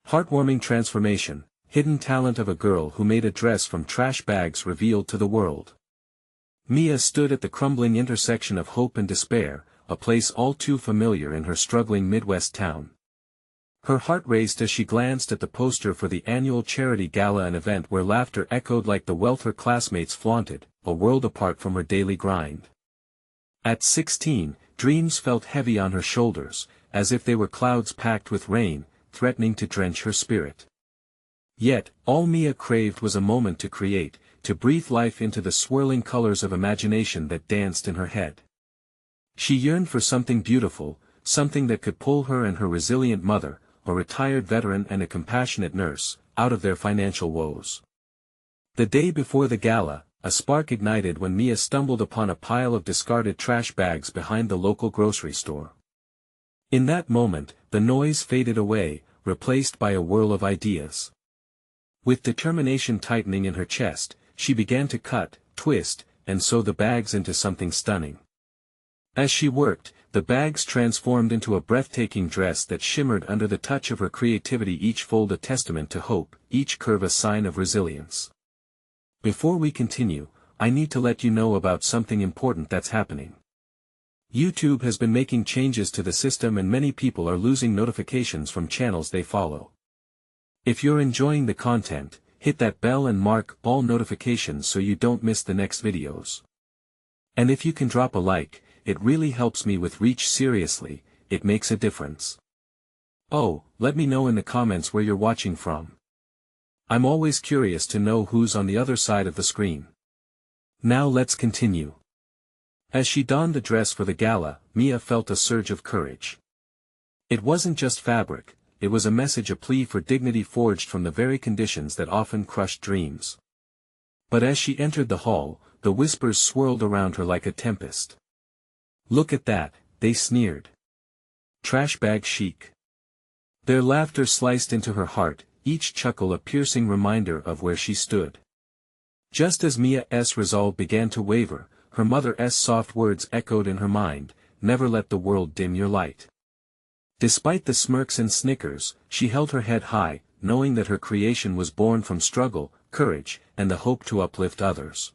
Heartwarming transformation, hidden talent of a girl who made a dress from trash bags revealed to the world. Mia stood at the crumbling intersection of hope and despair, a place all too familiar in her struggling Midwest town. Her heart raced as she glanced at the poster for the annual charity gala, an event where laughter echoed like the wealth her classmates flaunted, a world apart from her daily grind. At 16, dreams felt heavy on her shoulders, as if they were clouds packed with rain, threatening to drench her spirit. Yet, all Mia craved was a moment to create, to breathe life into the swirling colors of imagination that danced in her head. She yearned for something beautiful, something that could pull her and her resilient mother, a retired veteran and a compassionate nurse, out of their financial woes. The day before the gala, a spark ignited when Mia stumbled upon a pile of discarded trash bags behind the local grocery store. In that moment, the noise faded away, replaced by a whirl of ideas. With determination tightening in her chest, she began to cut, twist, and sew the bags into something stunning. As she worked, the bags transformed into a breathtaking dress that shimmered under the touch of her creativity, each fold a testament to hope, each curve a sign of resilience. Before we continue, I need to let you know about something important that's happening. YouTube has been making changes to the system and many people are losing notifications from channels they follow. If you're enjoying the content, hit that bell and mark all notifications so you don't miss the next videos. And if you can drop a like, it really helps me with reach. Seriously, it makes a difference. Oh, let me know in the comments where you're watching from. I'm always curious to know who's on the other side of the screen. Now let's continue. As she donned the dress for the gala, Mia felt a surge of courage. It wasn't just fabric, it was a message, a plea for dignity forged from the very conditions that often crushed dreams. But as she entered the hall, the whispers swirled around her like a tempest. "Look at that," they sneered. "Trash bag chic." Their laughter sliced into her heart, each chuckle a piercing reminder of where she stood. Just as Mia's resolve began to waver, her mother's soft words echoed in her mind, "Never let the world dim your light." Despite the smirks and snickers, she held her head high, knowing that her creation was born from struggle, courage, and the hope to uplift others.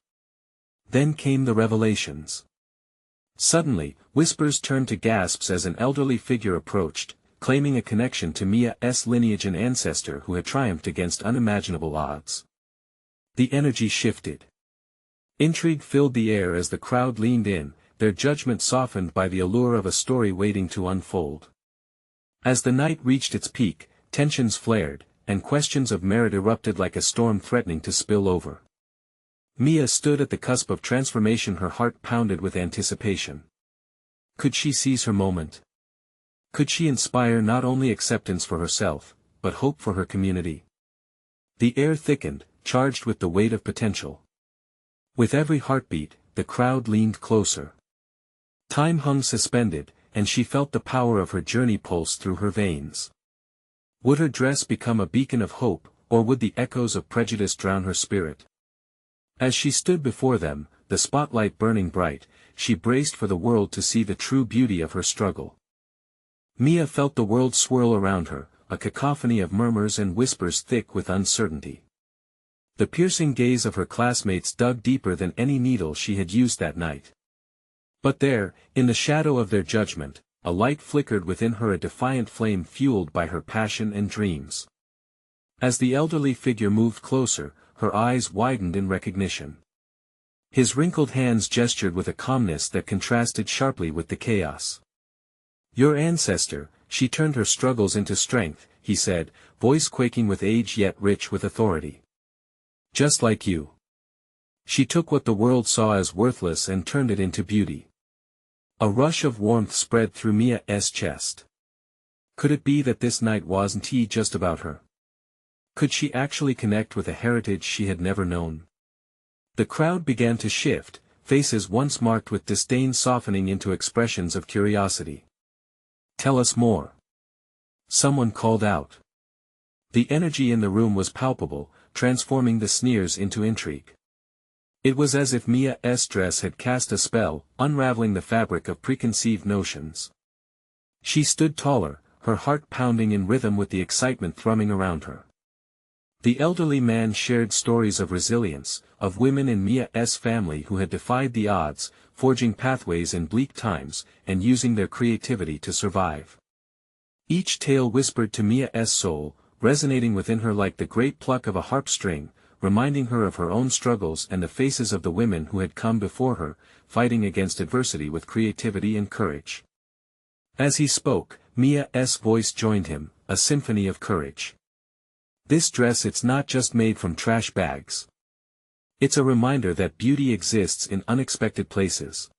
Then came the revelations. Suddenly, whispers turned to gasps as an elderly figure approached, claiming a connection to Mia's lineage, an ancestor who had triumphed against unimaginable odds. The energy shifted. Intrigue filled the air as the crowd leaned in, their judgment softened by the allure of a story waiting to unfold. As the night reached its peak, tensions flared, and questions of merit erupted like a storm threatening to spill over. Mia stood at the cusp of transformation, her heart pounded with anticipation. Could she seize her moment? Could she inspire not only acceptance for herself, but hope for her community? The air thickened, charged with the weight of potential. With every heartbeat, the crowd leaned closer. Time hung suspended, and she felt the power of her journey pulse through her veins. Would her dress become a beacon of hope, or would the echoes of prejudice drown her spirit? As she stood before them, the spotlight burning bright, she braced for the world to see the true beauty of her struggle. Mia felt the world swirl around her, a cacophony of murmurs and whispers thick with uncertainty. The piercing gaze of her classmates dug deeper than any needle she had used that night. But there, in the shadow of their judgment, a light flickered within her, a defiant flame fueled by her passion and dreams. As the elderly figure moved closer, her eyes widened in recognition. His wrinkled hands gestured with a calmness that contrasted sharply with the chaos. "Your ancestor," she turned her struggles into strength, he said, voice quaking with age yet rich with authority. "Just like you." She took what the world saw as worthless and turned it into beauty. A rush of warmth spread through Mia's chest. Could it be that this night wasn't just about her? Could she actually connect with a heritage she had never known? The crowd began to shift, faces once marked with disdain softening into expressions of curiosity. "Tell us more." Someone called out. The energy in the room was palpable, transforming the sneers into intrigue. It was as if Mia's dress had cast a spell, unraveling the fabric of preconceived notions. She stood taller, her heart pounding in rhythm with the excitement thrumming around her. The elderly man shared stories of resilience, of women in Mia's family who had defied the odds, forging pathways in bleak times, and using their creativity to survive. Each tale whispered to Mia's soul, resonating within her like the great pluck of a harp string, reminding her of her own struggles and the faces of the women who had come before her, fighting against adversity with creativity and courage. As he spoke, Mia's voice joined him, a symphony of courage. This dress, it's not just made from trash bags. It's a reminder that beauty exists in unexpected places.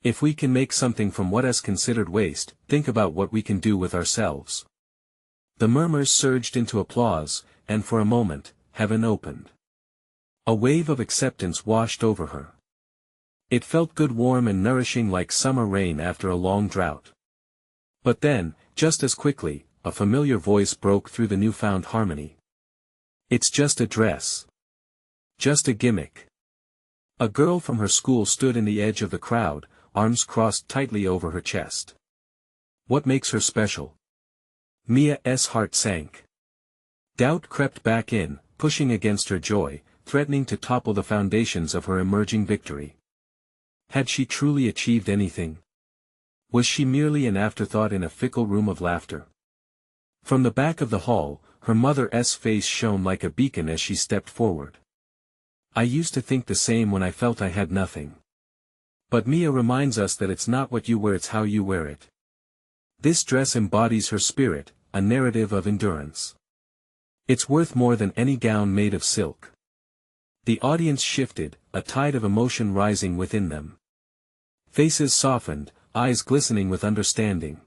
If we can make something from what is considered waste, think about what we can do with ourselves. The murmurs surged into applause, and for a moment, heaven opened. A wave of acceptance washed over her. It felt good, warm and nourishing like summer rain after a long drought. But then, just as quickly, a familiar voice broke through the newfound harmony. It's just a dress. Just a gimmick. A girl from her school stood in the edge of the crowd, arms crossed tightly over her chest. What makes her special? Mia's heart sank. Doubt crept back in, pushing against her joy, threatening to topple the foundations of her emerging victory. Had she truly achieved anything? Was she merely an afterthought in a fickle room of laughter? From the back of the hall, her mother's face shone like a beacon as she stepped forward. I used to think the same when I felt I had nothing. But Mia reminds us that it's not what you wear, it's how you wear it. This dress embodies her spirit, a narrative of endurance. It's worth more than any gown made of silk. The audience shifted, a tide of emotion rising within them. Faces softened, eyes glistening with understanding.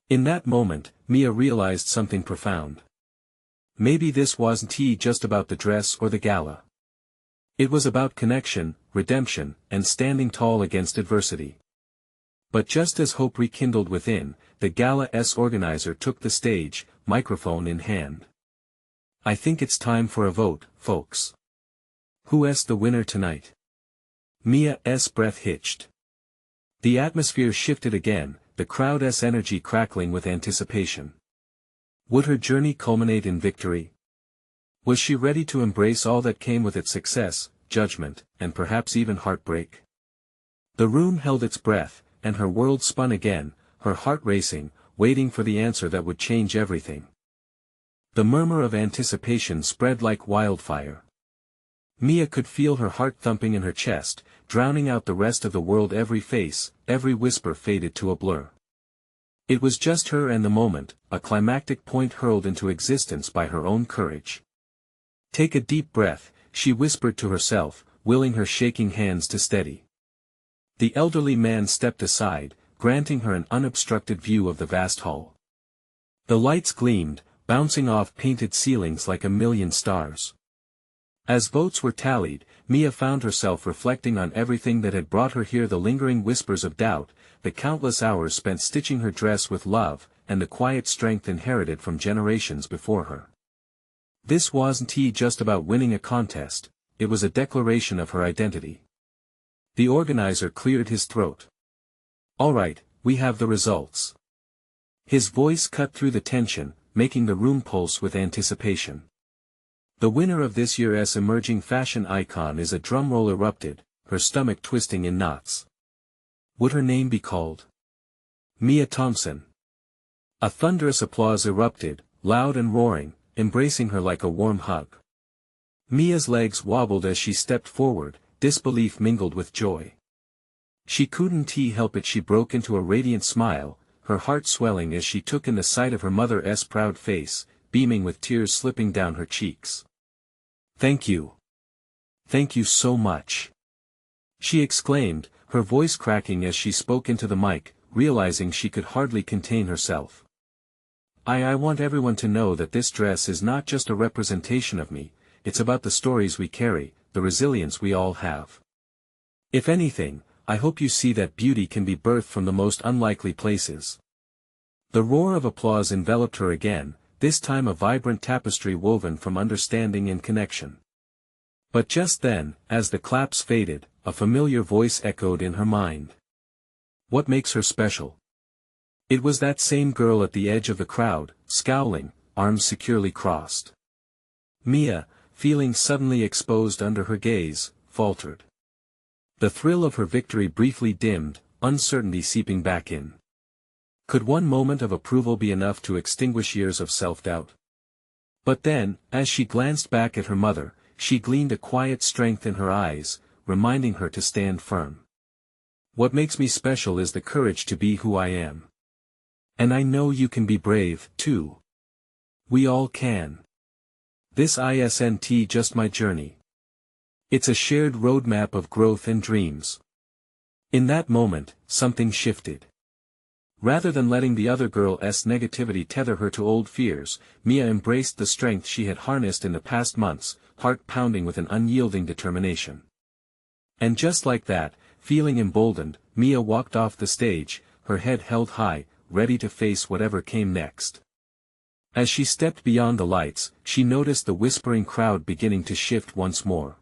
In that moment, Mia realized something profound. Maybe this wasn't just about the dress or the gala. It was about connection, redemption, and standing tall against adversity. But just as hope rekindled within, the gala's organizer took the stage, microphone in hand. I think it's time for a vote, folks. Who's the winner tonight? Mia's breath hitched. The atmosphere shifted again, the crowd's energy crackling with anticipation. Would her journey culminate in victory? Was she ready to embrace all that came with its success, judgment, and perhaps even heartbreak? The room held its breath, and her world spun again, her heart racing, waiting for the answer that would change everything. The murmur of anticipation spread like wildfire. Mia could feel her heart thumping in her chest, drowning out the rest of the world. Every face, every whisper faded to a blur. It was just her and the moment, a climactic point hurled into existence by her own courage. Take a deep breath, she whispered to herself, willing her shaking hands to steady. The elderly man stepped aside, granting her an unobstructed view of the vast hall. The lights gleamed, bouncing off painted ceilings like a million stars. As votes were tallied, Mia found herself reflecting on everything that had brought her here: the lingering whispers of doubt, the countless hours spent stitching her dress with love, and the quiet strength inherited from generations before her. This wasn't just about winning a contest, it was a declaration of her identity. The organizer cleared his throat. All right, we have the results. His voice cut through the tension, making the room pulse with anticipation. The winner of this year's emerging fashion icon is— a drumroll erupted, her stomach twisting in knots. Would her name be called Mia Thompson? A thunderous applause erupted, loud and roaring, embracing her like a warm hug. Mia's legs wobbled as she stepped forward, disbelief mingled with joy. She couldn't help it. She broke into a radiant smile, her heart swelling as she took in the sight of her mother's proud face, beaming with tears slipping down her cheeks. Thank you. Thank you so much. She exclaimed, her voice cracking as she spoke into the mic, realizing she could hardly contain herself. I want everyone to know that this dress is not just a representation of me, it's about the stories we carry, the resilience we all have. If anything, I hope you see that beauty can be birthed from the most unlikely places. The roar of applause enveloped her again, this time a vibrant tapestry woven from understanding and connection. But just then, as the claps faded, a familiar voice echoed in her mind. What makes her special? It was that same girl at the edge of the crowd, scowling, arms securely crossed. Mia, feeling suddenly exposed under her gaze, faltered. The thrill of her victory briefly dimmed, uncertainty seeping back in. Could one moment of approval be enough to extinguish years of self-doubt? But then, as she glanced back at her mother, she gleaned a quiet strength in her eyes, reminding her to stand firm. What makes me special is the courage to be who I am. And I know you can be brave, too. We all can. This isn't just my journey. It's a shared roadmap of growth and dreams. In that moment, something shifted. Rather than letting the other girl's negativity tether her to old fears, Mia embraced the strength she had harnessed in the past months, heart pounding with an unyielding determination. And just like that, feeling emboldened, Mia walked off the stage, her head held high, ready to face whatever came next. As she stepped beyond the lights, she noticed the whispering crowd beginning to shift once more.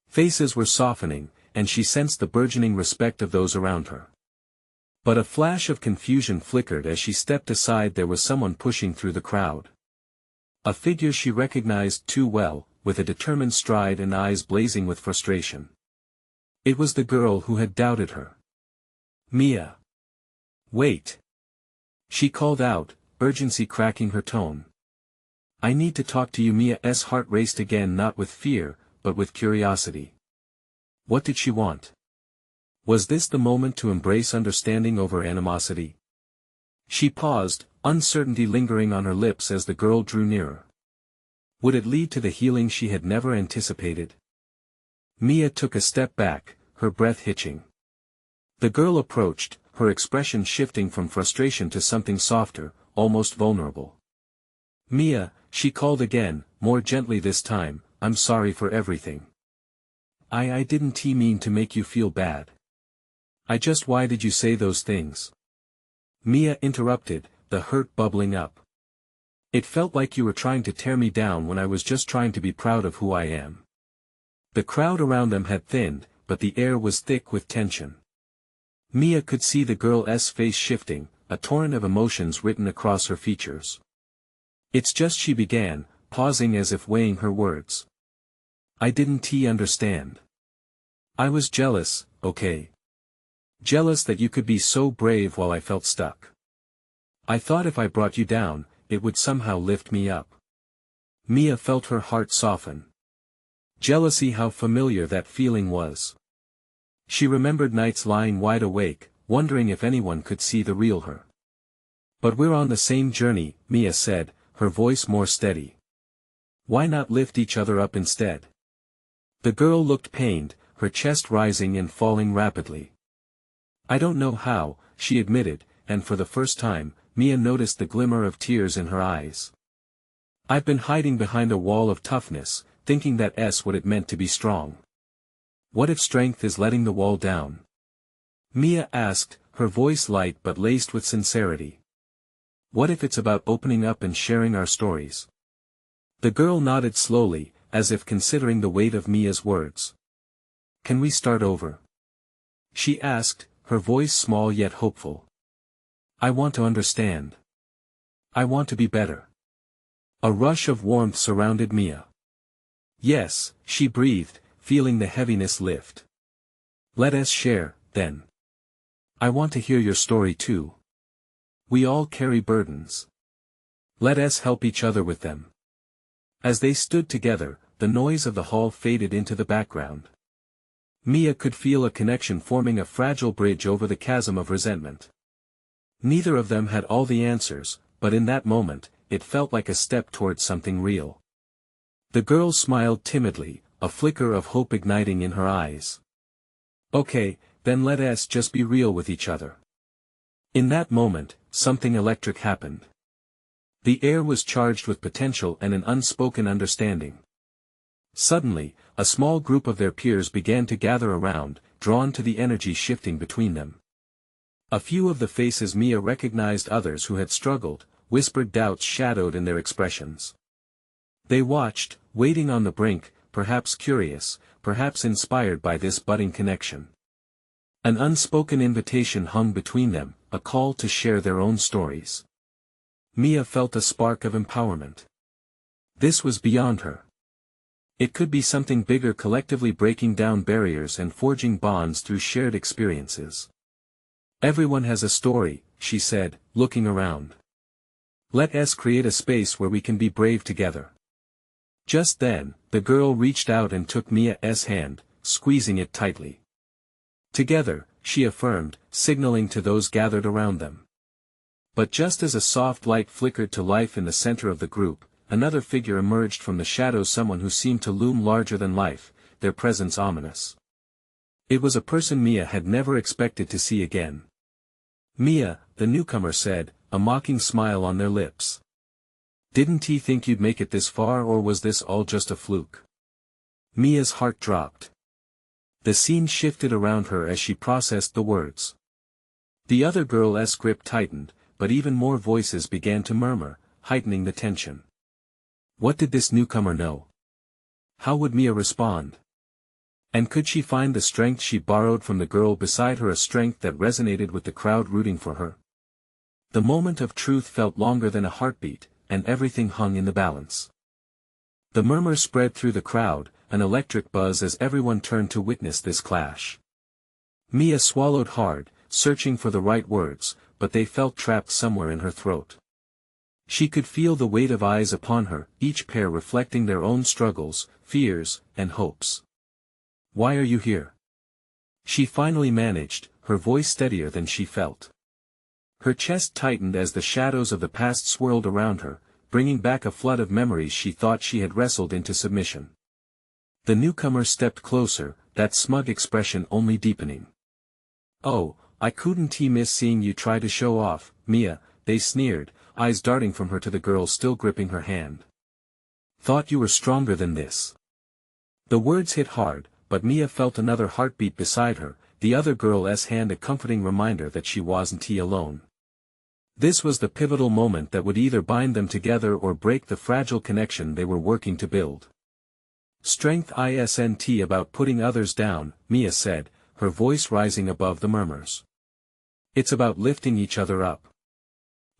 Faces were softening, and she sensed the burgeoning respect of those around her. But a flash of confusion flickered as she stepped aside. There was someone pushing through the crowd. A figure she recognized too well, with a determined stride and eyes blazing with frustration. It was the girl who had doubted her. Mia. Wait. She called out, urgency cracking her tone. I need to talk to you. Mia's heart raced again, not with fear, but with curiosity. What did she want? Was this the moment to embrace understanding over animosity? She paused, uncertainty lingering on her lips as the girl drew nearer. Would it lead to the healing she had never anticipated? Mia took a step back, her breath hitching. The girl approached, her expression shifting from frustration to something softer, almost vulnerable. Mia, she called again, more gently this time, I'm sorry for everything. I didn't mean to make you feel bad. Why did you say those things? Mia interrupted, the hurt bubbling up. It felt like you were trying to tear me down when I was just trying to be proud of who I am. The crowd around them had thinned, but the air was thick with tension. Mia could see the girl's face shifting, a torrent of emotions written across her features. It's just she began, pausing as if weighing her words. I didn't understand. I was jealous, okay? Jealous that you could be so brave while I felt stuck. I thought if I brought you down, it would somehow lift me up. Mia felt her heart soften. Jealousy, how familiar that feeling was. She remembered nights lying wide awake, wondering if anyone could see the real her. But we're on the same journey, Mia said, her voice more steady. Why not lift each other up instead? The girl looked pained, her chest rising and falling rapidly. I don't know how, she admitted, and for the first time, Mia noticed the glimmer of tears in her eyes. I've been hiding behind a wall of toughness, thinking that's what it meant to be strong. What if strength is letting the wall down? Mia asked, her voice light but laced with sincerity. What if it's about opening up and sharing our stories? The girl nodded slowly, as if considering the weight of Mia's words. Can we start over? She asked, her voice small yet hopeful. I want to understand. I want to be better. A rush of warmth surrounded Mia. Yes, she breathed, feeling the heaviness lift. Let us share, then. I want to hear your story too. We all carry burdens. Let us help each other with them. As they stood together, the noise of the hall faded into the background. Mia could feel a connection forming, a fragile bridge over the chasm of resentment. Neither of them had all the answers, but in that moment, it felt like a step towards something real. The girl smiled timidly, a flicker of hope igniting in her eyes. Okay, then let us just be real with each other. In that moment, something electric happened. The air was charged with potential and an unspoken understanding. Suddenly, a small group of their peers began to gather around, drawn to the energy shifting between them. A few of the faces Mia recognized, others who had struggled, whispered doubts shadowed in their expressions. They watched, waiting on the brink, perhaps curious, perhaps inspired by this budding connection. An unspoken invitation hung between them, a call to share their own stories. Mia felt a spark of empowerment. This was beyond her. It could be something bigger, collectively breaking down barriers and forging bonds through shared experiences. Everyone has a story, she said, looking around. Let us create a space where we can be brave together. Just then, the girl reached out and took Mia's hand, squeezing it tightly. Together, she affirmed, signaling to those gathered around them. But just as a soft light flickered to life in the center of the group, another figure emerged from the shadows, someone who seemed to loom larger than life, their presence ominous. It was a person Mia had never expected to see again. Mia, the newcomer said, a mocking smile on their lips. Didn't he think you'd make it this far, or was this all just a fluke? Mia's heart dropped. The scene shifted around her as she processed the words. The other girl's grip tightened, but even more voices began to murmur, heightening the tension. What did this newcomer know? How would Mia respond? And could she find the strength she borrowed from the girl beside her, a strength that resonated with the crowd rooting for her? The moment of truth felt longer than a heartbeat, and everything hung in the balance. The murmur spread through the crowd, an electric buzz as everyone turned to witness this clash. Mia swallowed hard, searching for the right words, but they felt trapped somewhere in her throat. She could feel the weight of eyes upon her, each pair reflecting their own struggles, fears, and hopes. Why are you here? She finally managed, her voice steadier than she felt. Her chest tightened as the shadows of the past swirled around her, bringing back a flood of memories she thought she had wrestled into submission. The newcomer stepped closer, that smug expression only deepening. Oh, I couldn't miss seeing you try to show off, Mia, they sneered, eyes darting from her to the girl still gripping her hand. Thought you were stronger than this. The words hit hard, but Mia felt another heartbeat beside her, the other girl's hand a comforting reminder that she wasn't alone. This was the pivotal moment that would either bind them together or break the fragile connection they were working to build. Strength isn't about putting others down, Mia said, her voice rising above the murmurs. It's about lifting each other up.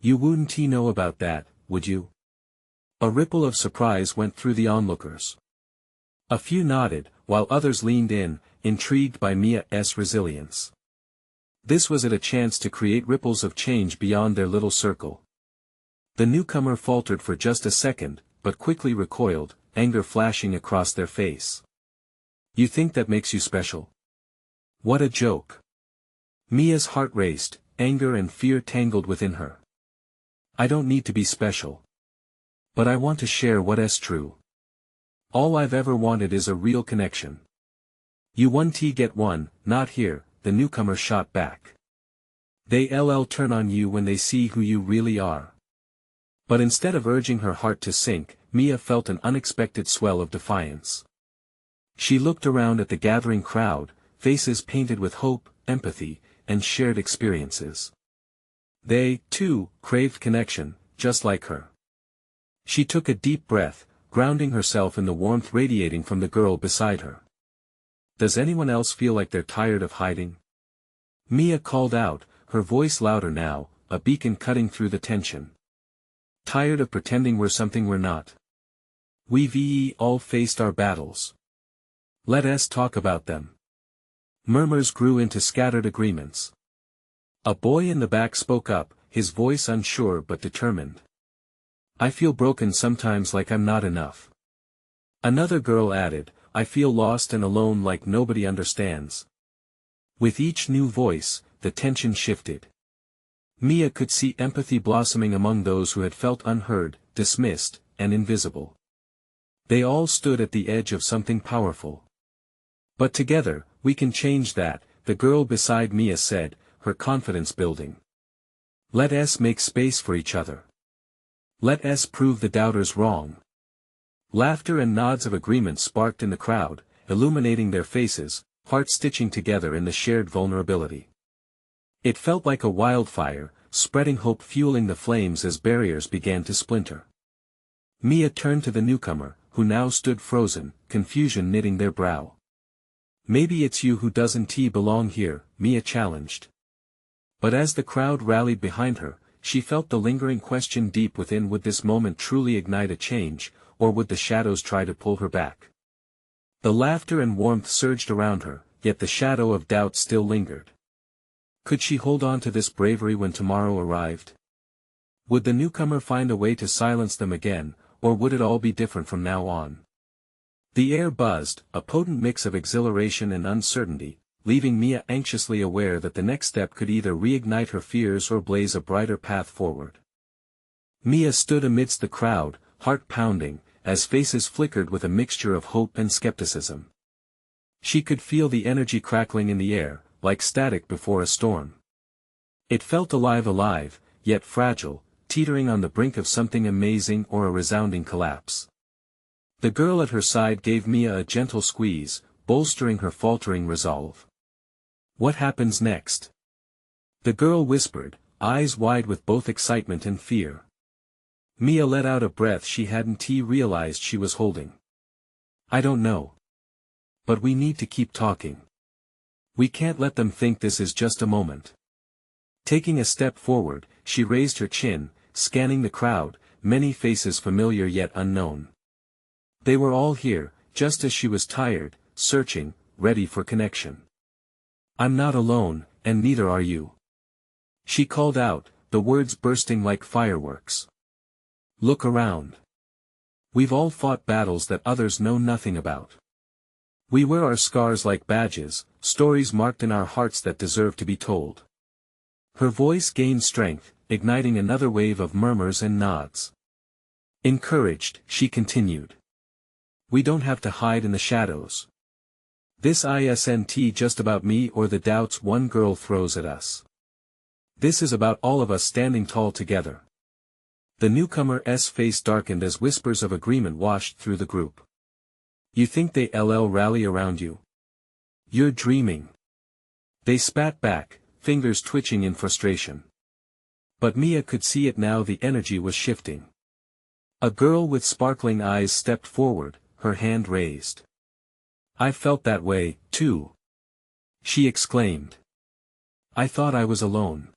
You wouldn't know about that, would you? A ripple of surprise went through the onlookers. A few nodded, while others leaned in, intrigued by Mia's resilience. This was a chance to create ripples of change beyond their little circle. The newcomer faltered for just a second, but quickly recoiled, anger flashing across their face. You think that makes you special? What a joke. Mia's heart raced, anger and fear tangled within her. I don't need to be special. But I want to share what's true. All I've ever wanted is a real connection. You one get one, not here, the newcomer shot back. They'll turn on you when they see who you really are. But instead of urging her heart to sink, Mia felt an unexpected swell of defiance. She looked around at the gathering crowd, faces painted with hope, empathy, and shared experiences. They, too, craved connection, just like her. She took a deep breath, grounding herself in the warmth radiating from the girl beside her. Does anyone else feel like they're tired of hiding? Mia called out, her voice louder now, a beacon cutting through the tension. Tired of pretending we're something we're not? We've all faced our battles. Let us talk about them. Murmurs grew into scattered agreements. A boy in the back spoke up, his voice unsure but determined. I feel broken sometimes, like I'm not enough. Another girl added, I feel lost and alone, like nobody understands. With each new voice, the tension shifted. Mia could see empathy blossoming among those who had felt unheard, dismissed, and invisible. They all stood at the edge of something powerful. But together, we can change that, the girl beside Mia said, her confidence building. Let us make space for each other. Let us prove the doubters wrong. Laughter and nods of agreement sparked in the crowd, illuminating their faces, hearts stitching together in the shared vulnerability. It felt like a wildfire, spreading hope, fueling the flames as barriers began to splinter. Mia turned to the newcomer, who now stood frozen, confusion knitting their brow. Maybe it's you who doesn't belong here, Mia challenged. But as the crowd rallied behind her, she felt the lingering question deep within: would this moment truly ignite a change, or would the shadows try to pull her back? The laughter and warmth surged around her, yet the shadow of doubt still lingered. Could she hold on to this bravery when tomorrow arrived? Would the newcomer find a way to silence them again, or would it all be different from now on? The air buzzed, a potent mix of exhilaration and uncertainty, leaving Mia anxiously aware that the next step could either reignite her fears or blaze a brighter path forward. Mia stood amidst the crowd, heart pounding, as faces flickered with a mixture of hope and skepticism. She could feel the energy crackling in the air, like static before a storm. It felt alive, yet fragile, teetering on the brink of something amazing or a resounding collapse. The girl at her side gave Mia a gentle squeeze, bolstering her faltering resolve. "What happens next?" the girl whispered, eyes wide with both excitement and fear. Mia let out a breath she hadn't realized she was holding. "I don't know. But we need to keep talking. We can't let them think this is just a moment." Taking a step forward, she raised her chin, scanning the crowd, many faces familiar yet unknown. They were all here, just as she was, tired, searching, ready for connection. "I'm not alone, and neither are you." She called out, the words bursting like fireworks. "Look around. We've all fought battles that others know nothing about. We wear our scars like badges, stories marked in our hearts that deserve to be told." Her voice gained strength, igniting another wave of murmurs and nods. Encouraged, she continued. "We don't have to hide in the shadows. This isn't just about me or the doubts one girl throws at us. This is about all of us standing tall together." The newcomer's face darkened as whispers of agreement washed through the group. "You think they'll rally around you? You're dreaming." They spat back, fingers twitching in frustration. But Mia could see it now: the energy was shifting. A girl with sparkling eyes stepped forward, her hand raised. "I felt that way, too," she exclaimed. "I thought I was alone.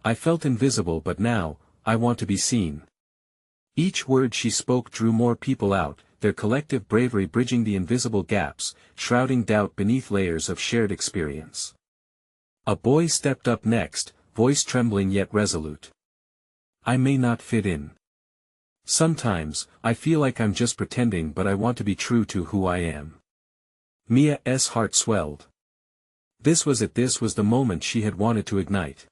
I felt invisible, but now, I want to be seen." Each word she spoke drew more people out, their collective bravery bridging the invisible gaps, shrouding doubt beneath layers of shared experience. A boy stepped up next, voice trembling yet resolute. "I may not fit in. Sometimes, I feel like I'm just pretending, but I want to be true to who I am." Mia's heart swelled. This was it, this was the moment she had wanted to ignite.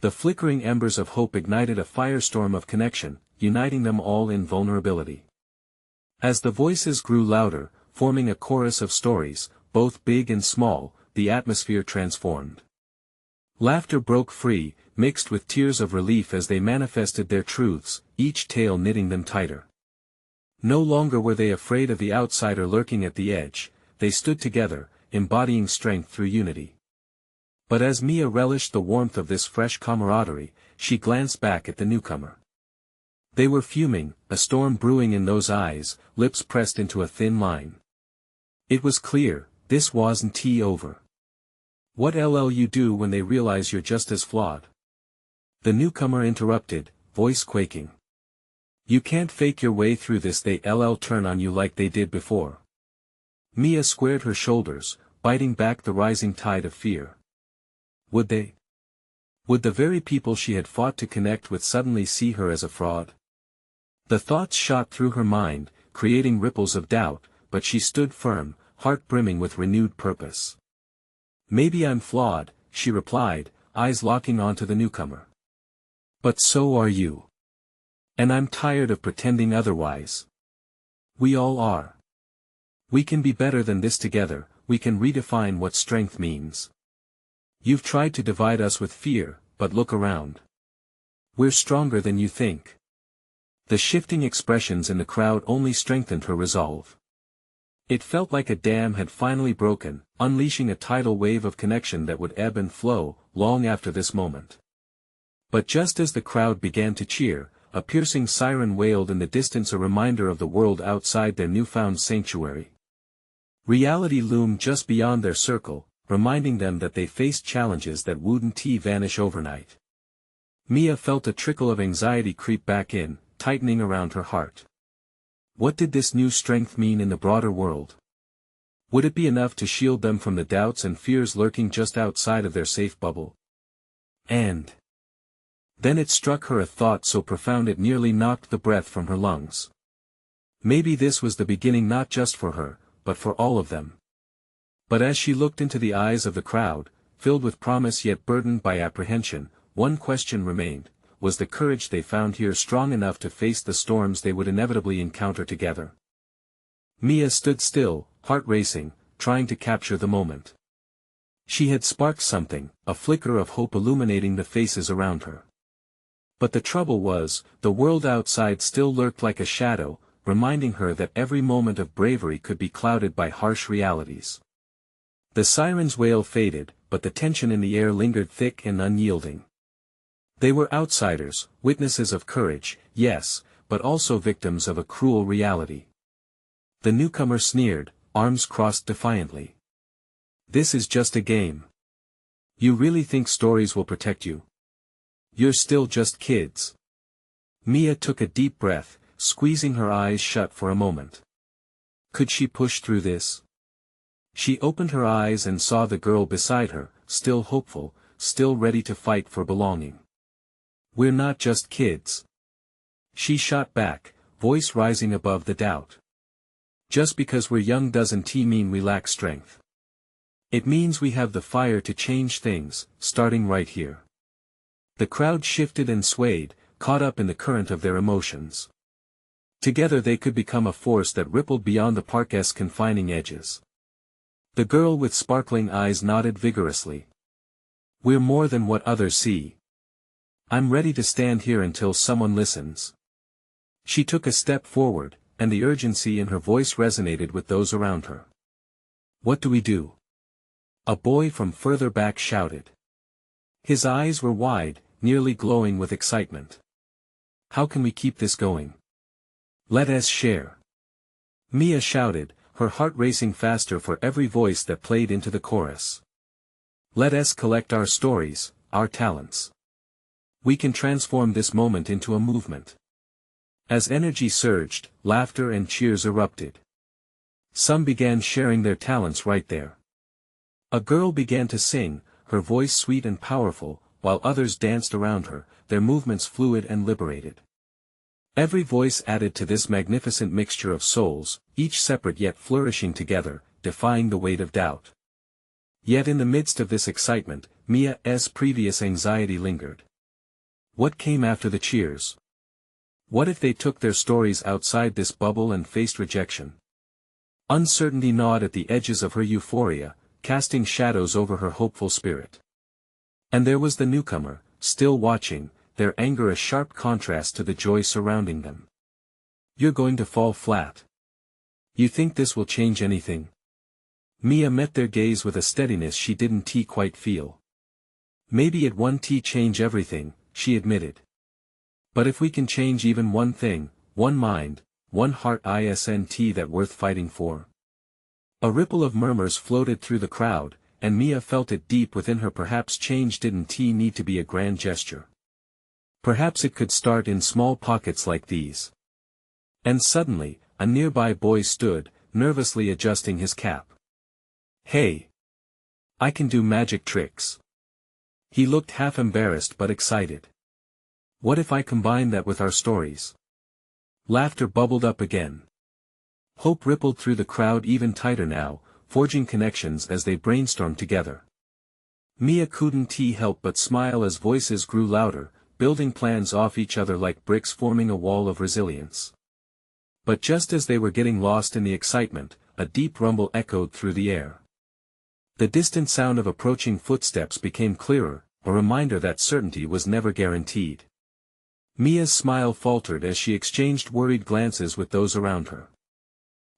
The flickering embers of hope ignited a firestorm of connection, uniting them all in vulnerability. As the voices grew louder, forming a chorus of stories, both big and small, the atmosphere transformed. Laughter broke free, mixed with tears of relief as they manifested their truths, each tale knitting them tighter. No longer were they afraid of the outsider lurking at the edge, they stood together, embodying strength through unity. But as Mia relished the warmth of this fresh camaraderie, she glanced back at the newcomer. They were fuming, a storm brewing in those eyes, lips pressed into a thin line. It was clear, this wasn't over. "What'll you do when they realize you're just as flawed?" the newcomer interrupted, voice quaking. "You can't fake your way through this, they'll turn on you like they did before." Mia squared her shoulders, biting back the rising tide of fear. Would they? Would the very people she had fought to connect with suddenly see her as a fraud? The thoughts shot through her mind, creating ripples of doubt, but she stood firm, heart brimming with renewed purpose. "Maybe I'm flawed," she replied, eyes locking onto the newcomer. "But so are you. And I'm tired of pretending otherwise. We all are. We can be better than this together, we can redefine what strength means. You've tried to divide us with fear, but look around. We're stronger than you think." The shifting expressions in the crowd only strengthened her resolve. It felt like a dam had finally broken, unleashing a tidal wave of connection that would ebb and flow, long after this moment. But just as the crowd began to cheer, a piercing siren wailed in the distance, a reminder of the world outside their newfound sanctuary. Reality loomed just beyond their circle, reminding them that they faced challenges that wouldn't vanish overnight. Mia felt a trickle of anxiety creep back in, tightening around her heart. What did this new strength mean in the broader world? Would it be enough to shield them from the doubts and fears lurking just outside of their safe bubble? And then it struck her, a thought so profound it nearly knocked the breath from her lungs. Maybe this was the beginning, not just for her, but for all of them. But as she looked into the eyes of the crowd, filled with promise yet burdened by apprehension, one question remained: was the courage they found here strong enough to face the storms they would inevitably encounter together? Mia stood still, heart racing, trying to capture the moment. She had sparked something, a flicker of hope illuminating the faces around her. But the trouble was, the world outside still lurked like a shadow, reminding her that every moment of bravery could be clouded by harsh realities. The siren's wail faded, but the tension in the air lingered thick and unyielding. They were outsiders, witnesses of courage, yes, but also victims of a cruel reality. The newcomer sneered, arms crossed defiantly. This is just a game. You really think stories will protect you? You're still just kids. Mia took a deep breath, squeezing her eyes shut for a moment. Could she push through this? She opened her eyes and saw the girl beside her, still hopeful, still ready to fight for belonging. We're not just kids. She shot back, voice rising above the doubt. Just because we're young doesn't mean we lack strength. It means we have the fire to change things, starting right here. The crowd shifted and swayed, caught up in the current of their emotions. Together they could become a force that rippled beyond the park's confining edges. The girl with sparkling eyes nodded vigorously. We're more than what others see. I'm ready to stand here until someone listens. She took a step forward, and the urgency in her voice resonated with those around her. What do we do? A boy from further back shouted. His eyes were wide, nearly glowing with excitement. How can we keep this going? Let us share. Mia shouted, her heart racing faster for every voice that played into the chorus. Let us collect our stories, our talents. We can transform this moment into a movement. As energy surged, laughter and cheers erupted. Some began sharing their talents right there. A girl began to sing, her voice sweet and powerful, while others danced around her, their movements fluid and liberated. Every voice added to this magnificent mixture of souls, each separate yet flourishing together, defying the weight of doubt. Yet in the midst of this excitement, Mia's previous anxiety lingered. What came after the cheers? What if they took their stories outside this bubble and faced rejection? Uncertainty gnawed at the edges of her euphoria, casting shadows over her hopeful spirit. And there was the newcomer, still watching, their anger a sharp contrast to the joy surrounding them. You're going to fall flat. You think this will change anything? Mia met their gaze with a steadiness she didn't quite feel. Maybe it won't change everything, she admitted. But if we can change even one thing, one mind, one heart isn't that worth fighting for? A ripple of murmurs floated through the crowd, and Mia felt it deep within her. Perhaps change didn't need to be a grand gesture. Perhaps it could start in small pockets like these. And suddenly, a nearby boy stood, nervously adjusting his cap. Hey! I can do magic tricks. He looked half embarrassed but excited. What if I combine that with our stories? Laughter bubbled up again. Hope rippled through the crowd even tighter now, forging connections as they brainstormed together. Mia couldn't help but smile as voices grew louder, building plans off each other like bricks forming a wall of resilience. But just as they were getting lost in the excitement, a deep rumble echoed through the air. The distant sound of approaching footsteps became clearer, a reminder that certainty was never guaranteed. Mia's smile faltered as she exchanged worried glances with those around her.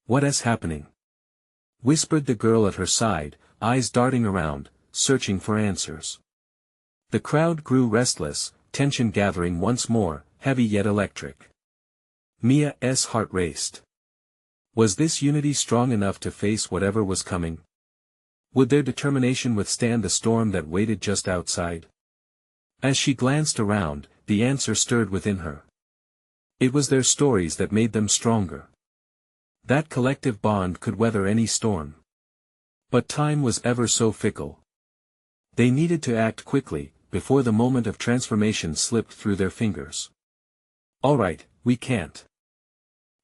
What is happening? Whispered the girl at her side, eyes darting around, searching for answers. The crowd grew restless, tension gathering once more, heavy yet electric. Mia's heart raced. Was this unity strong enough to face whatever was coming? Would their determination withstand the storm that waited just outside? As she glanced around, the answer stirred within her. It was their stories that made them stronger. That collective bond could weather any storm. But time was ever so fickle. They needed to act quickly, before the moment of transformation slipped through their fingers. All right, we can't.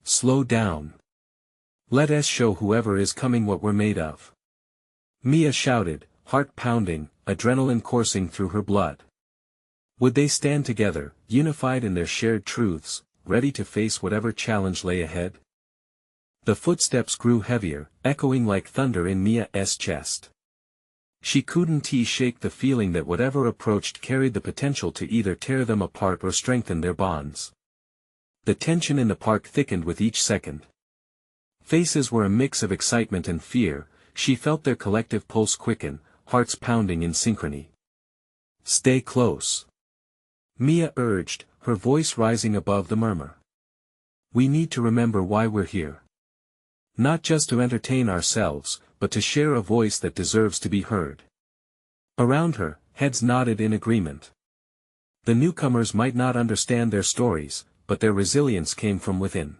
Slow down. Let us show whoever is coming what we're made of. Mia shouted, heart pounding, adrenaline coursing through her blood. Would they stand together, unified in their shared truths, ready to face whatever challenge lay ahead? The footsteps grew heavier, echoing like thunder in Mia's chest. She couldn't shake the feeling that whatever approached carried the potential to either tear them apart or strengthen their bonds. The tension in the park thickened with each second. Faces were a mix of excitement and fear. She felt their collective pulse quicken, hearts pounding in synchrony. Stay close. Mia urged, her voice rising above the murmur. We need to remember why we're here. Not just to entertain ourselves, but to share a voice that deserves to be heard. Around her, heads nodded in agreement. The newcomers might not understand their stories, but their resilience came from within.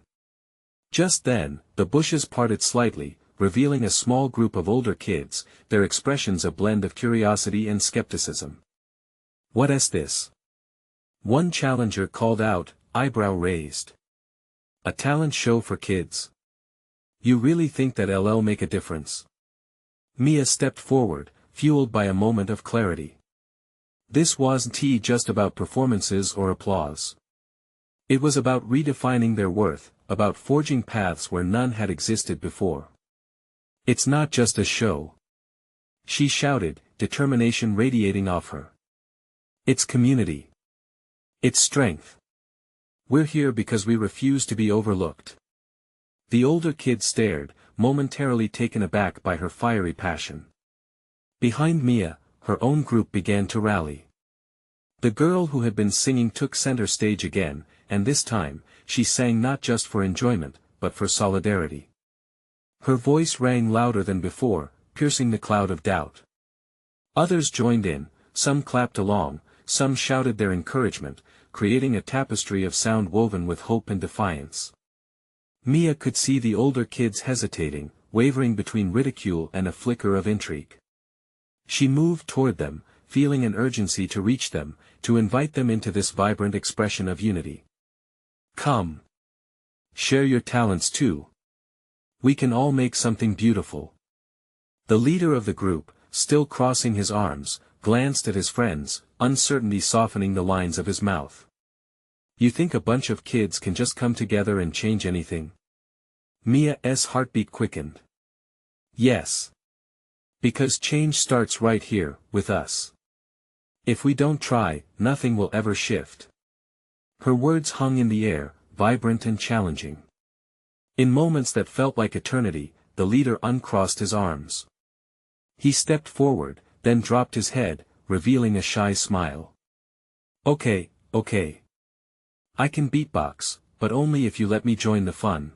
Just then, the bushes parted slightly, revealing a small group of older kids, their expressions a blend of curiosity and skepticism. What is this? One challenger called out, eyebrow raised. A talent show for kids? You really think that'll make a difference? Mia stepped forward, fueled by a moment of clarity. This wasn't just about performances or applause. It was about redefining their worth, about forging paths where none had existed before. It's not just a show. She shouted, determination radiating off her. It's community. It's strength. We're here because we refuse to be overlooked. The older kid stared, momentarily taken aback by her fiery passion. Behind Mia, her own group began to rally. The girl who had been singing took center stage again, and this time, she sang not just for enjoyment, but for solidarity. Her voice rang louder than before, piercing the cloud of doubt. Others joined in, some clapped along, some shouted their encouragement, creating a tapestry of sound woven with hope and defiance. Mia could see the older kids hesitating, wavering between ridicule and a flicker of intrigue. She moved toward them, feeling an urgency to reach them, to invite them into this vibrant expression of unity. Come. Share your talents too. We can all make something beautiful. The leader of the group, still crossing his arms, glanced at his friends, uncertainty softening the lines of his mouth. You think a bunch of kids can just come together and change anything? Mia's heartbeat quickened. Yes. Because change starts right here, with us. If we don't try, nothing will ever shift. Her words hung in the air, vibrant and challenging. In moments that felt like eternity, the leader uncrossed his arms. He stepped forward, then dropped his head, revealing a shy smile. Okay. I can beatbox, but only if you let me join the fun.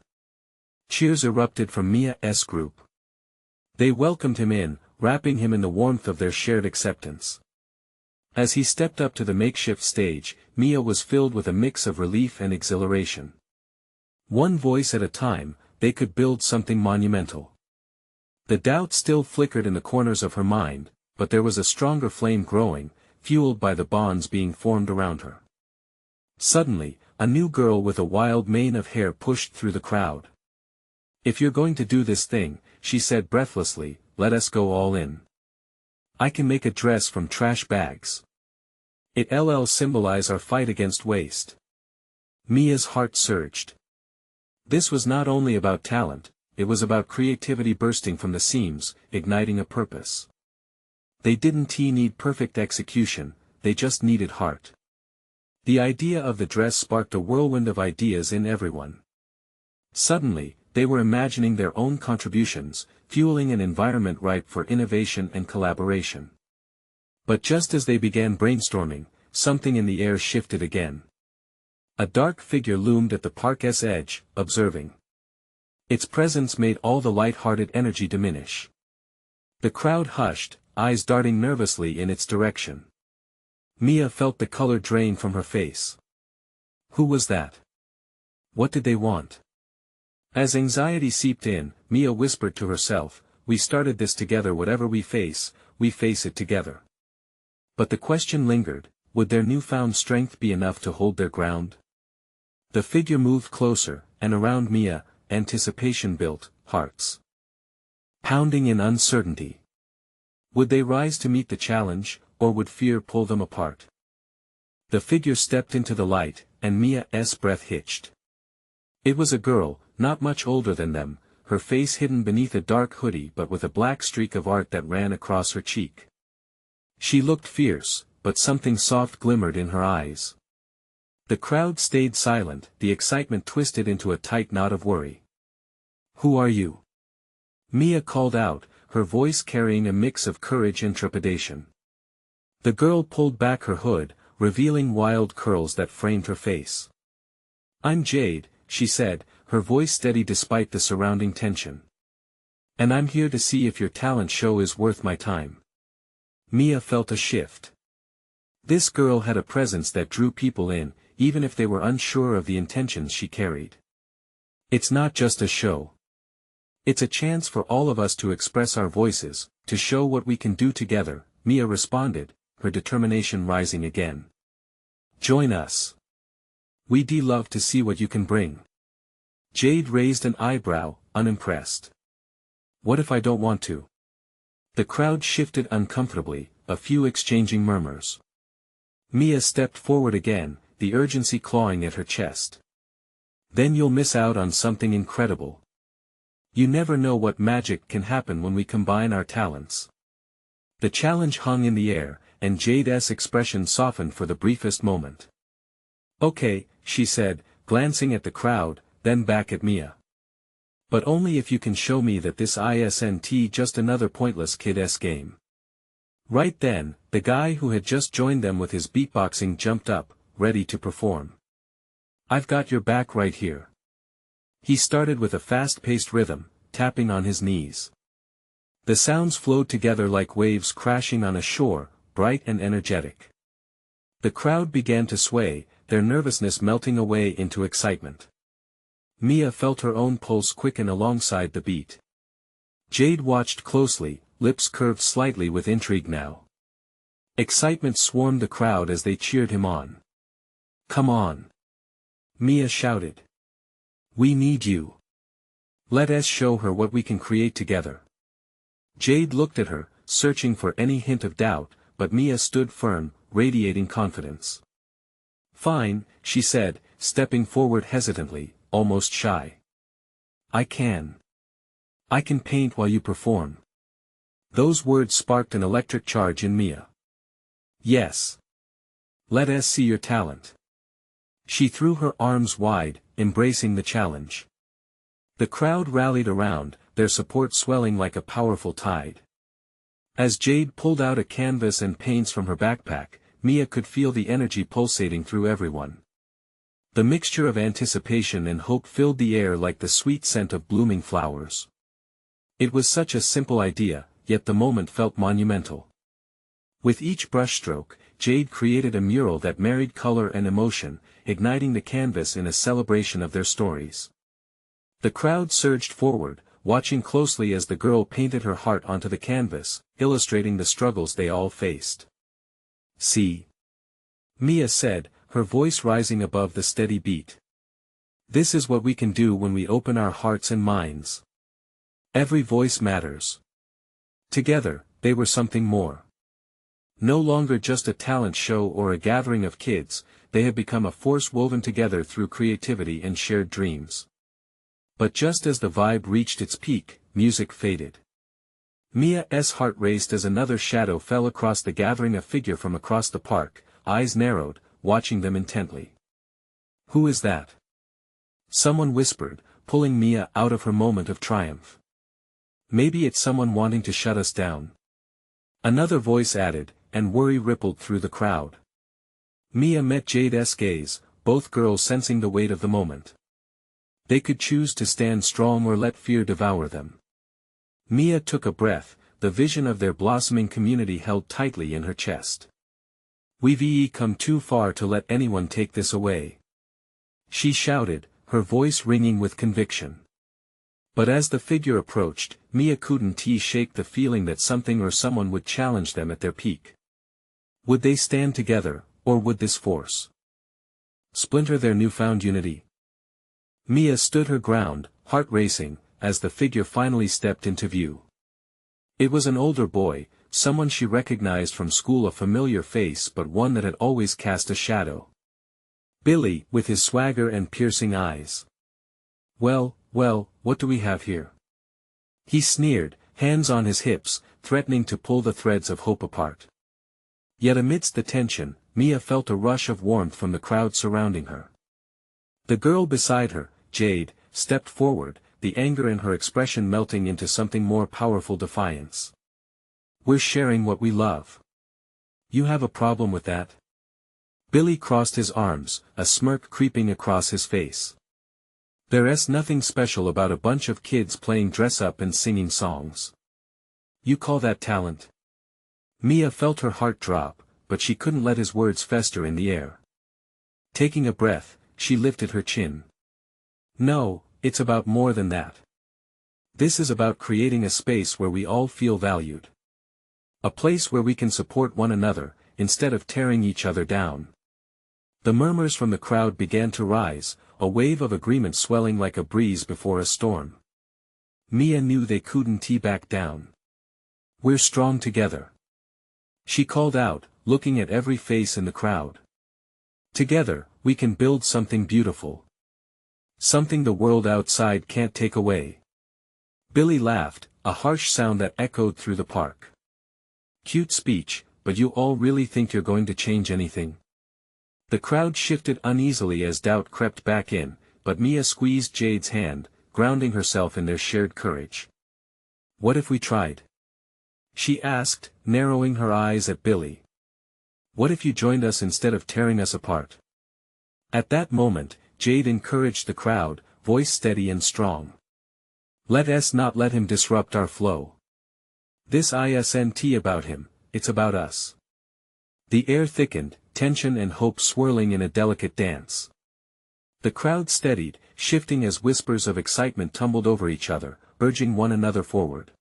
Cheers erupted from Mia's group. They welcomed him in, wrapping him in the warmth of their shared acceptance. As he stepped up to the makeshift stage, Mia was filled with a mix of relief and exhilaration. One voice at a time, they could build something monumental. The doubt still flickered in the corners of her mind, but there was a stronger flame growing, fueled by the bonds being formed around her. Suddenly, a new girl with a wild mane of hair pushed through the crowd. If you're going to do this thing, she said breathlessly, let us go all in. I can make a dress from trash bags. It'll symbolize our fight against waste. Mia's heart surged. This was not only about talent, it was about creativity bursting from the seams, igniting a purpose. They didn't need perfect execution, they just needed heart. The idea of the dress sparked a whirlwind of ideas in everyone. Suddenly, they were imagining their own contributions, fueling an environment ripe for innovation and collaboration. But just as they began brainstorming, something in the air shifted again. A dark figure loomed at the park's edge, observing. Its presence made all the light-hearted energy diminish. The crowd hushed, eyes darting nervously in its direction. Mia felt the color drain from her face. Who was that? What did they want? As anxiety seeped in, Mia whispered to herself, we started this together, whatever we face it together. But the question lingered, would their newfound strength be enough to hold their ground? The figure moved closer, and around Mia, anticipation built, hearts pounding in uncertainty. Would they rise to meet the challenge, or would fear pull them apart? The figure stepped into the light, and Mia's breath hitched. It was a girl, not much older than them, her face hidden beneath a dark hoodie but with a black streak of art that ran across her cheek. She looked fierce, but something soft glimmered in her eyes. The crowd stayed silent, the excitement twisted into a tight knot of worry. Who are you? Mia called out, her voice carrying a mix of courage and trepidation. The girl pulled back her hood, revealing wild curls that framed her face. I'm Jade, she said, her voice steady despite the surrounding tension. And I'm here to see if your talent show is worth my time. Mia felt a shift. This girl had a presence that drew people in, even if they were unsure of the intentions she carried. It's not just a show. It's a chance for all of us to express our voices, to show what we can do together, Mia responded, her determination rising again. Join us. We'd love to see what you can bring. Jade raised an eyebrow, unimpressed. What if I don't want to? The crowd shifted uncomfortably, a few exchanging murmurs. Mia stepped forward again, the urgency clawing at her chest. Then you'll miss out on something incredible. You never know what magic can happen when we combine our talents. The challenge hung in the air, and Jade's expression softened for the briefest moment. Okay, she said, glancing at the crowd, then back at Mia. But only if you can show me that this isn't just another pointless kid's game. Right then, the guy who had just joined them with his beatboxing jumped up, ready to perform. I've got your back right here. He started with a fast-paced rhythm, tapping on his knees. The sounds flowed together like waves crashing on a shore, bright and energetic. The crowd began to sway, their nervousness melting away into excitement. Mia felt her own pulse quicken alongside the beat. Jade watched closely, lips curved slightly with intrigue now. Excitement swarmed the crowd as they cheered him on. Come on! Mia shouted. We need you. Let us show her what we can create together. Jade looked at her, searching for any hint of doubt, but Mia stood firm, radiating confidence. Fine, she said, stepping forward hesitantly, almost shy. I can paint while you perform. Those words sparked an electric charge in Mia. Yes. Let us see your talent. She threw her arms wide, embracing the challenge. The crowd rallied around, their support swelling like a powerful tide. As Jade pulled out a canvas and paints from her backpack, Mia could feel the energy pulsating through everyone. The mixture of anticipation and hope filled the air like the sweet scent of blooming flowers. It was such a simple idea, yet the moment felt monumental. With each brushstroke, Jade created a mural that married color and emotion, igniting the canvas in a celebration of their stories. The crowd surged forward, watching closely as the girl painted her heart onto the canvas, illustrating the struggles they all faced. See? Mia said, her voice rising above the steady beat. This is what we can do when we open our hearts and minds. Every voice matters. Together, they were something more. No longer just a talent show or a gathering of kids, they had become a force woven together through creativity and shared dreams. But just as the vibe reached its peak, music faded. Mia's heart raced as another shadow fell across the gathering, a figure from across the park, eyes narrowed, watching them intently. Who is that? Someone whispered, pulling Mia out of her moment of triumph. Maybe it's someone wanting to shut us down. Another voice added, and worry rippled through the crowd. Mia met Jade's gaze, both girls sensing the weight of the moment. They could choose to stand strong or let fear devour them. Mia took a breath, the vision of their blossoming community held tightly in her chest. "We've come too far to let anyone take this away," she shouted, her voice ringing with conviction. But as the figure approached, Mia couldn't shake the feeling that something or someone would challenge them at their peak. Would they stand together, or would this force splinter their newfound unity? Mia stood her ground, heart racing, as the figure finally stepped into view. It was an older boy, someone she recognized from school, a familiar face but one that had always cast a shadow. Billy, with his swagger and piercing eyes. Well, what do we have here?" he sneered, hands on his hips, threatening to pull the threads of hope apart. Yet amidst the tension, Mia felt a rush of warmth from the crowd surrounding her. The girl beside her, Jade, stepped forward, the anger in her expression melting into something more powerful: defiance. "We're sharing what we love. You have a problem with that?" Billy crossed his arms, a smirk creeping across his face. "There's nothing special about a bunch of kids playing dress-up and singing songs. You call that talent?" Mia felt her heart drop, but she couldn't let his words fester in the air. Taking a breath, she lifted her chin. "No, it's about more than that. This is about creating a space where we all feel valued. A place where we can support one another, instead of tearing each other down." The murmurs from the crowd began to rise, a wave of agreement swelling like a breeze before a storm. Mia knew they couldn't back down. "We're strong together," she called out, looking at every face in the crowd. "Together, we can build something beautiful. Something the world outside can't take away." Billy laughed, a harsh sound that echoed through the park. "Cute speech, but you all really think you're going to change anything?" The crowd shifted uneasily as doubt crept back in, but Mia squeezed Jade's hand, grounding herself in their shared courage. "What if we tried?" she asked, narrowing her eyes at Billy. "What if you joined us instead of tearing us apart?" At that moment, Jade encouraged the crowd, voice steady and strong. "Let us not let him disrupt our flow. This isn't about him, it's about us." The air thickened, tension and hope swirling in a delicate dance. The crowd steadied, shifting as whispers of excitement tumbled over each other, urging one another forward.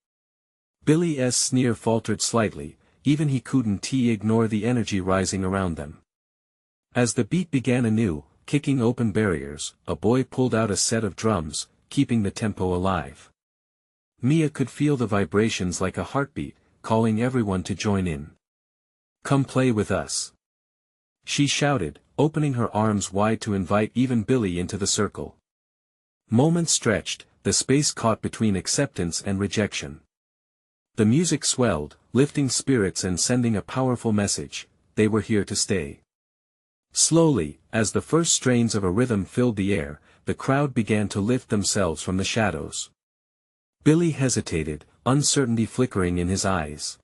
Billy's sneer faltered slightly, even he couldn't ignore the energy rising around them. As the beat began anew, kicking open barriers, a boy pulled out a set of drums, keeping the tempo alive. Mia could feel the vibrations like a heartbeat, calling everyone to join in. "Come play with us," she shouted, opening her arms wide to invite even Billy into the circle. Moments stretched, the space caught between acceptance and rejection. The music swelled, lifting spirits and sending a powerful message: they were here to stay. Slowly, as the first strains of a rhythm filled the air, the crowd began to lift themselves from the shadows. Billy hesitated, uncertainty flickering in his eyes.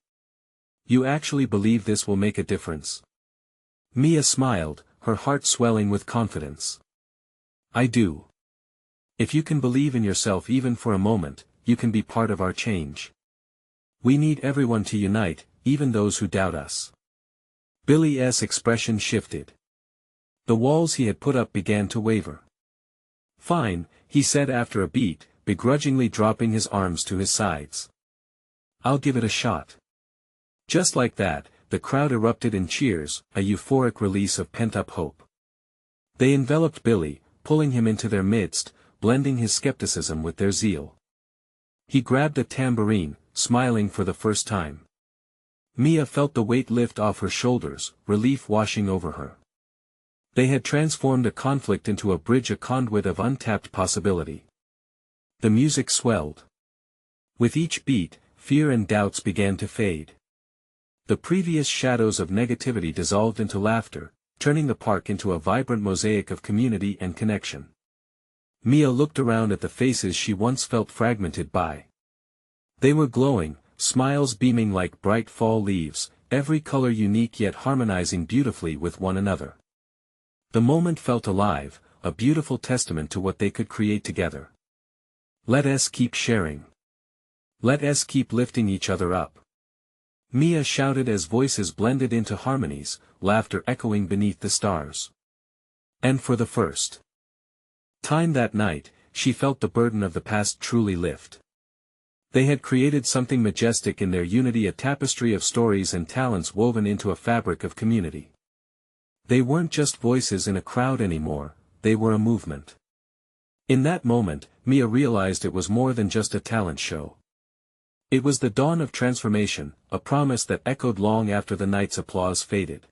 "You actually believe this will make a difference?" Mia smiled, her heart swelling with confidence. "I do. If you can believe in yourself even for a moment, you can be part of our change. We need everyone to unite, even those who doubt us." Billy's expression shifted. The walls he had put up began to waver. "Fine," he said after a beat, begrudgingly dropping his arms to his sides. "I'll give it a shot." Just like that, the crowd erupted in cheers, a euphoric release of pent-up hope. They enveloped Billy, pulling him into their midst, blending his skepticism with their zeal. He grabbed a tambourine, smiling for the first time. Mia felt the weight lift off her shoulders, relief washing over her. They had transformed a conflict into a bridge, a conduit of untapped possibility. The music swelled. With each beat, fear and doubts began to fade. The previous shadows of negativity dissolved into laughter, turning the park into a vibrant mosaic of community and connection. Mia looked around at the faces she once felt fragmented by. They were glowing, smiles beaming like bright fall leaves, every color unique yet harmonizing beautifully with one another. The moment felt alive, a beautiful testament to what they could create together. "Let us keep sharing." Let us keep lifting each other up. Mia shouted as voices blended into harmonies, laughter echoing beneath the stars. And for the first time that night, she felt the burden of the past truly lift. They had created something majestic in their unity, a tapestry of stories and talents woven into a fabric of community. They weren't just voices in a crowd anymore, they were a movement. In that moment, Mia realized it was more than just a talent show. It was the dawn of transformation, a promise that echoed long after the night's applause faded.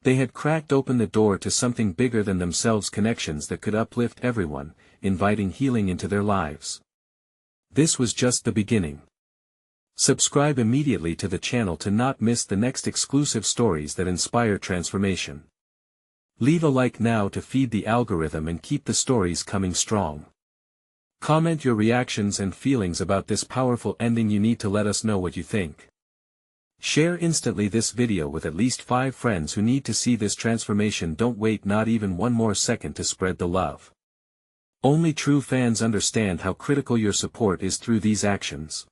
They had cracked open the door to something bigger than themselves, connections that could uplift everyone, inviting healing into their lives. This was just the beginning. Subscribe immediately to the channel to not miss the next exclusive stories that inspire transformation. Leave a like now to feed the algorithm and keep the stories coming strong. Comment your reactions and feelings about this powerful ending. You need to let us know what you think. Share instantly this video with at least 5 friends who need to see this transformation. Don't wait not even one more second to spread the love. Only true fans understand how critical your support is through these actions.